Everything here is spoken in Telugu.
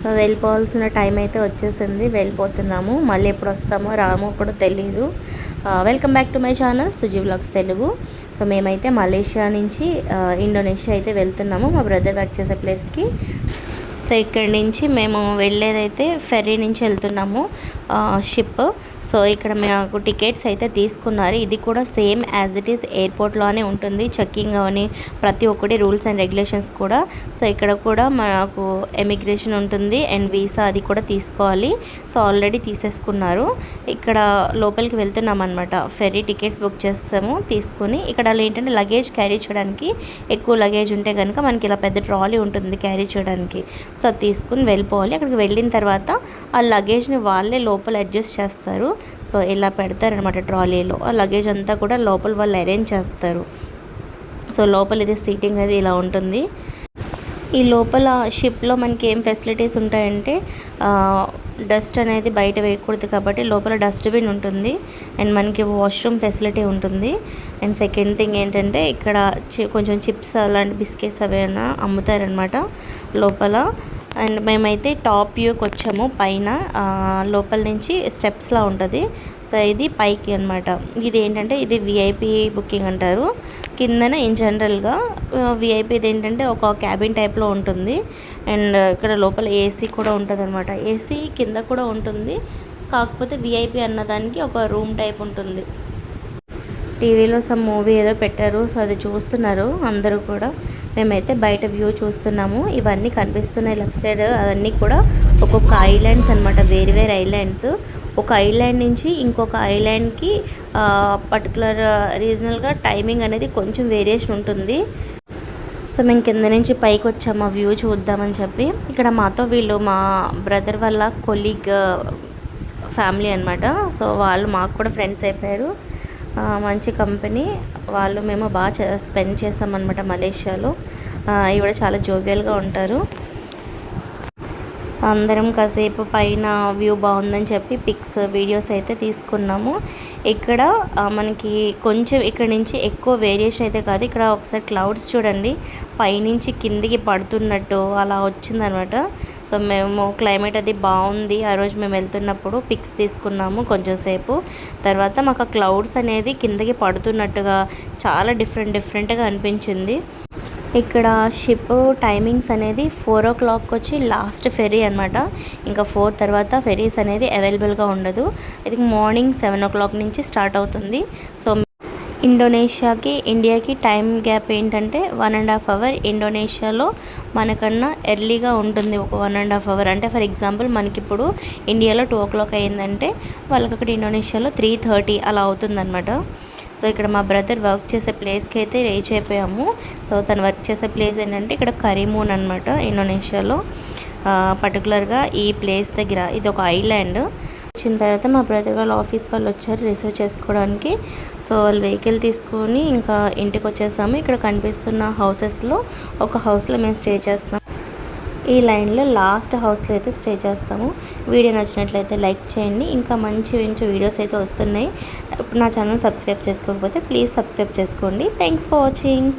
సో వెళ్ళిపోవాల్సిన టైం అయితే వచ్చేసింది, వెళ్ళిపోతున్నాము. మళ్ళీ ఎప్పుడు వస్తామో రామో కూడా తెలీదు. Welcome back to my channel Suji vlogs Telugu. So మేమైతే మలేషియా నుంచి ఇండోనేషియా అయితే వెళ్తున్నాము, మా బ్రదర్ వర్క్ చేసే ప్లేస్కి. సో ఇక్కడి నుంచి మేము వెళ్ళేదైతే ఫెర్రీ నుంచి వెళ్తున్నాము, షిప్. సో ఇక్కడ మాకు టికెట్స్ అయితే తీసుకున్నారు. ఇది కూడా సేమ్ యాజ్ ఇట్ ఈస్ ఎయిర్పోర్ట్లోనే ఉంటుంది, చెక్కింగ్ అని ప్రతి ఒక్కటి రూల్స్ అండ్ రెగ్యులేషన్స్ కూడా. సో ఇక్కడ కూడా మాకు ఎమిగ్రేషన్ ఉంటుంది అండ్ వీసా అది కూడా తీసుకోవాలి. సో ఆల్రెడీ తీసేసుకున్నారు. ఇక్కడ లోపలికి వెళ్తున్నాం అనమాట. ఫెర్రీ టికెట్స్ బుక్ చేస్తాము తీసుకుని. ఇక్కడ ఏంటంటే లగేజ్ క్యారీ చేయడానికి, ఎక్కువ లగేజ్ ఉంటే కనుక మనకి ఇలా పెద్ద ట్రాలీ ఉంటుంది క్యారీ చేయడానికి. సో అది తీసుకుని వెళ్ళిపోవాలి. అక్కడికి వెళ్ళిన తర్వాత ఆ లగేజ్ని వాళ్ళే లోపల అడ్జస్ట్ చేస్తారు. సో ఇలా పెడతారనమాట ట్రాలీలో. ఆ లగేజ్ అంతా కూడా లోపల వాళ్ళు అరేంజ్ చేస్తారు. సో లోపల ఇది సీటింగ్ అది ఇలా ఉంటుంది. ఈ లోపల షిప్లో మనకి ఏం ఫెసిలిటీస్ ఉంటాయంటే డస్ట్ అనేది బయట వేయకూడదు కాబట్టి లోపల డస్ట్బిన్ ఉంటుంది అండ్ మనకి వాష్రూమ్ ఫెసిలిటీ ఉంటుంది. అండ్ సెకండ్ థింగ్ ఏంటంటే ఇక్కడ కొంచెం చిప్స్ అలాంటి బిస్కెట్స్ అవేనా అమ్ముతారనమాట లోపల. అండ్ మేమైతే టాప్ వ్యూకి వచ్చాము. పైన లోపల నుంచి స్టెప్స్లా ఉంటుంది. సో ఇది పైకి అనమాట. ఇది ఏంటంటే ఇది విఐపి బుకింగ్ అంటారు. కిందన ఇన్ జనరల్గా విఐపిది ఏంటంటే ఒక క్యాబిన్ టైప్లో ఉంటుంది. అండ్ ఇక్కడ లోపల ఏసీ కూడా ఉంటుంది అనమాట. ఏసీ కింద కూడా ఉంటుంది, కాకపోతే విఐపి అన్నదానికి ఒక రూమ్ టైప్ ఉంటుంది. టీవీలో సమ్ మూవీ ఏదో పెట్టారు, సో అది చూస్తున్నారు అందరూ కూడా. మేమైతే బయట వ్యూ చూస్తున్నాము. ఇవన్నీ కనిపిస్తున్నాయి లెఫ్ట్ సైడ్, అవన్నీ కూడా ఒక్కొక్క ఐలాండ్స్ అనమాట, వేరు వేరు ఐలాండ్స్. ఒక ఐలాండ్ నుంచి ఇంకొక ఐలాండ్కి పర్టికులర్ రీజనల్గా టైమింగ్ అనేది కొంచెం వేరియేషన్ ఉంటుంది. సో మేము కింద నుంచి పైకి వచ్చాము ఆ వ్యూ చూద్దామని చెప్పి. ఇక్కడ మాతో వీళ్ళు మా బ్రదర్ వాళ్ళ కొలీగ్ ఫ్యామిలీ అనమాట. సో వాళ్ళు మాకు కూడా ఫ్రెండ్స్ అయిపోయారు. మంచి కంపెనీ వాళ్ళు, మేము బాగా స్పెండ్ చేసామన్నమాట మలేషియాలో. ఇవి చాలా జోవియల్గా ఉంటారు. అందరం కాసేపు పైన వ్యూ బాగుందని చెప్పి పిక్స్ వీడియోస్ అయితే తీసుకున్నాము. ఇక్కడ మనకి కొంచెం ఇక్కడ నుంచి ఎక్కువ వేరియేషన్ అయితే కాదు. ఇక్కడ ఒకసారి క్లౌడ్స్ చూడండి, పైనుంచి కిందికి పడుతున్నట్టు అలా వచ్చిందనమాట. సో మేము క్లైమేట్ అది బాగుంది. ఆ రోజు మేము వెళ్తున్నప్పుడు పిక్స్ తీసుకున్నాము కొంచెం సేపు. తర్వాత మాకు ఆ క్లౌడ్స్ అనేది కిందకి పడుతున్నట్టుగా చాలా డిఫరెంట్గా అనిపించింది. ఇక్కడ షిప్ టైమింగ్స్ అనేది 4 o'clock వచ్చి లాస్ట్ ఫెర్రీ అనమాట. ఇంకా 4 తర్వాత ఫెర్రీస్ అనేది అవైలబుల్గా ఉండదు. ఇది మార్నింగ్ 7 o'clock నుంచి స్టార్ట్ అవుతుంది. సో ఇండోనేషియాకి ఇండియాకి టైం గ్యాప్ ఏంటంటే 1.5 hours ఇండోనేషియాలో మనకన్నా ఎర్లీగా ఉంటుంది. ఒక 1.5 hours అంటే ఫర్ ఎగ్జాంపుల్ మనకి ఇప్పుడు ఇండియాలో 2 o'clock అయ్యిందంటే వాళ్ళకి అక్కడ ఇండోనేషియాలో 3:30 అలా అవుతుందన్నమాట. సో ఇక్కడ మా బ్రదర్ వర్క్ చేసే ప్లేస్కి అయితే రీచ్ అయిపోయాము. సో తను వర్క్ చేసే ప్లేస్ ఏంటంటే ఇక్కడ కరీమూన్ అనమాట, ఇండోనేషియాలో. పర్టికులర్గా ఈ ప్లేస్ దగ్గర ఇది ఒక ఐలాండ్. వచ్చిన తర్వాత మా బ్రదర్ వాళ్ళ ఆఫీస్ వాళ్ళు వచ్చారు రిసీవ్ చేసుకోవడానికి. సో వాళ్ళు వెహికల్ తీసుకొని ఇంకా ఇంటికి వచ్చేసాము. ఇక్కడ కనిపిస్తున్న హౌసెస్లో ఒక హౌస్లో మేము స్టే చేస్తాం. ఈ లైన్లో లాస్ట్ హౌస్లో అయితే స్టే చేస్తాము. వీడియో నచ్చినట్లయితే లైక్ చేయండి. ఇంకా మంచి వీడియోస్ అయితే వస్తున్నాయి. నా ఛానల్ సబ్స్క్రైబ్ చేసుకోకపోతే ప్లీజ్ సబ్స్క్రైబ్ చేసుకోండి. Thanks for watching.